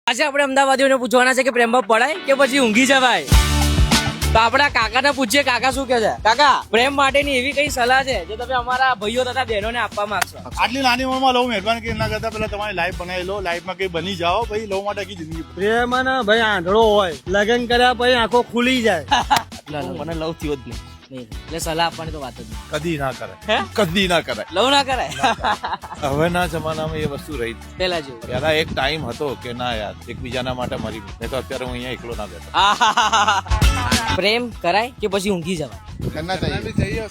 આજે આપણે અમદાવાદીઓને પૂછવાના છે કે પ્રેમમાં પડાય કે પછી ઊંઘી જવાય. તો આપણા કાકાને પૂછીએ, કાકા શું કહે છે? કાકા, પ્રેમ માટેની એવી કઈ સલાહ છે જે તમે અમારા ભાઈઓ તથા બહેનોને આપવા માંગશો? આટલી નાની ઉંમરમાં લવ મહેરબાની કરી ના કરતા પેલા તમારી લાઈફ બનાવી લો, લાઈફમાં કઈ બની જાઓ, ભાઈ લવ માટે આખી જિંદગી. પ્રેમ ને ભાઈ આંધળો હોય, લગ્ન કર્યા પછી આંખો ખુલી જાય. મને લવ થયો જ નહીં. એટલે સલાહ આપવાની તો વાત જ નહીં. કદી ના કરે, હે? કદી ના કરે. લવ ના કરાય. હવેના જમાનામાં એ વસ્તુ રહી જ. પેલા જેવું. પેલા એક ટાઈમ હતો કે ના યાર એકબીજાના માટે મરી ગયું. નહીં તો અત્યારે હું અહીંયા એકલો ના બેઠો. પ્રેમ કરાય કે પછી ઊંઘી જવાય? કરના ચાહીએ.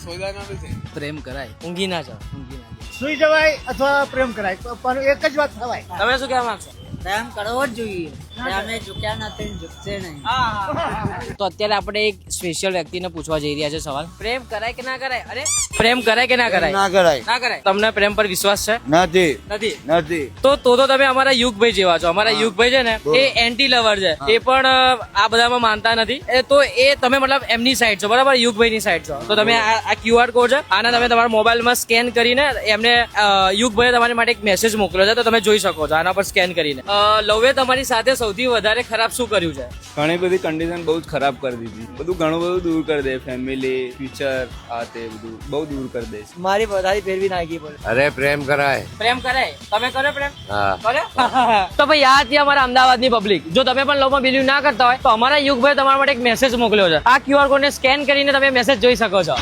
પ્રેમ કરાય, ઊંઘી ના જવાય. ઊંઘી ના જવાય. સુઈ જવાય અથવા પ્રેમ કરાય, પણ એક જ વાત થવાય. તમે શું કહેવા માંગશો? પ્રેમ કરવો જ જોઈએ. પ્રેમે ઝૂક્યા નથી, ઝૂકશે નહીં. તો અત્યારે આપણે એક સ્પેશિયલ વ્યક્તિને પૂછવા જઈ રહ્યા છે સવાલ. પ્રેમ કરાય કે ના કરાય? અરે પ્રેમ કરાય કે ના કરાય? ના કરાય. ના કરાય. તમને પ્રેમ પર વિશ્વાસ છે? નથી નથી. નથી. તો તમે અમારા યુગભાઈ જેવા છો. અમારા યુગભાઈ છે ને એ એન્ટી લવર છે. એ પણ આ બધામાં માનતા નથી. તો એ તમે મતલબ એમની સાઈડ છો, બરાબર? યુગભાઈની સાઈડ છો. તો તમે આ QR કોડ છે, આના તમે તમારા મોબાઈલમાં સ્કેન કરીને એમને યુગભાઈએ તમારી માટે એક મેસેજ મોકલ્યો છે, તો તમે જોઈ શકો છો આના પર સ્કેન કરીને. લવે તમારી સાથે સૌથી વધારે ખરાબ શું કર્યું છે? ઘણી બધી કન્ડિશન બહુ જ ખરાબ કરી દીધી. બધું ઘણું બધું દૂર કરી દે, ફેમિલી, ફ્યુચર, આ તે બધું બહુ દૂર કરી દે. મારી બધાની ફેરવી નાખી પડે. અરે પ્રેમ કરાય. પ્રેમ કરાય? તમે કરો પ્રેમ? હા. કરે? તો ભાઈ આ હતી અમારા અમદાવાદની પબ્લિક. જો તમે પણ લવમાં બિલીવ ના કરતા હોય તો અમારા યુગભાઈ તમારા માટે એક મેસેજ મોકલ્યો છે. આ QR કોડને સ્કેન કરીને તમે મેસેજ જોઈ શકો છો.